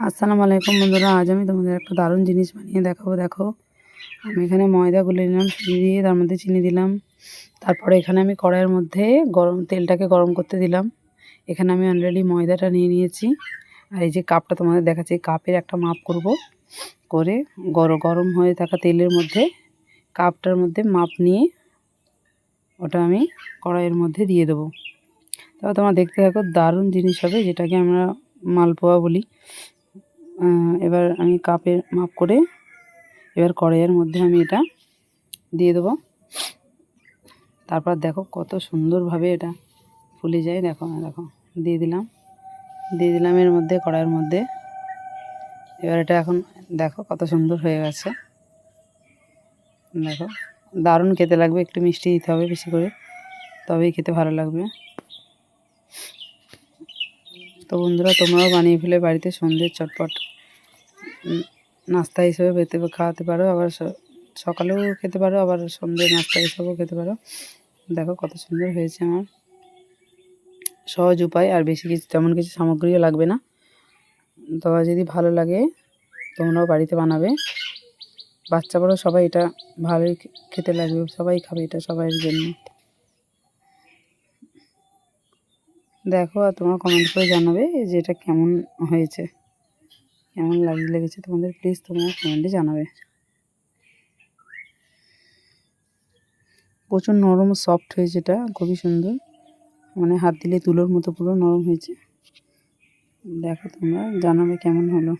আসসালামু আলাইকুম বন্ধুরা, আজ আমি তোমাদের একটা দারুণ জিনিস বানিয়ে দেখাবো। দেখো, আমি এখানে ময়দা গুলে নিলাম, সুজি দিয়ে তার মধ্যে চিনি দিলাম। তারপরে এখানে আমি কড়াইয়ের মধ্যে তেলটাকে গরম করতে দিলাম। এখানে আমি অলরেডি ময়দাটা নিয়ে নিয়েছি। আর এই যে কাপটা তোমাদের দেখাচ্ছি, কাপের একটা মাপ করব, করে গরম হয়ে থাকা তেলের মধ্যে কাপটার মধ্যে মাপ নিয়ে ওটা আমি কড়াইয়ের মধ্যে দিয়ে দেবো। তারপর তোমরা দেখতে থাকো, দারুণ জিনিস হবে, যেটাকে আমরা মালপোয়া বলি। এবার আমি কাপের মাপ করে এবার কড়াইয়ের মধ্যে আমি এটা দিয়ে দেবো। তারপর দেখো কত সুন্দরভাবে এটা ফুলে যায়। দেখো দেখো, দিয়ে দিলাম এর মধ্যে, কড়াইয়ের মধ্যে। এবার এটা এখন দেখো কত সুন্দর হয়ে গেছে। দেখো, দারুণ খেতে লাগবে। একটু মিষ্টি দিতে হবে বেশি করে, তবেই খেতে ভালো লাগবে। তো বন্ধুরা, তোমরাও বানিয়ে ফেলে বাড়িতে সন্ধ্যের চটপট নাস্তা হিসেবে খাওয়াতে পারো, আবার সকালেও খেতে পারো, আবার সন্ধ্যের নাস্তা হিসেবেও খেতে পারো। দেখো কত সুন্দর হয়েছে আমার। সহজ উপায়, আর বেশি কিছু তেমন কিছু সামগ্রীও লাগবে না। তোমার যদি ভালো লাগে তোমরাও বাড়িতে বানাবে। বাচ্চা বড়ো সবাই এটা ভালোই খেতে লাগবে, সবাই খাবে এটা সবাইয়ের জন্য। দেখো, আর তোমরা কমেন্ট করে জানাবে যে এটা কেমন হয়েছে, কেমন লেগেছে তোমাদের। প্লিজ তোমরা কমেন্টে জানাবে। প্রচুর নরম সফট হয়েছে, এটা খুবই সুন্দর, মানে হাত দিলে তুলোর মতো পুরো নরম হয়েছে। দেখো, তোমরা জানাবে কেমন হলো।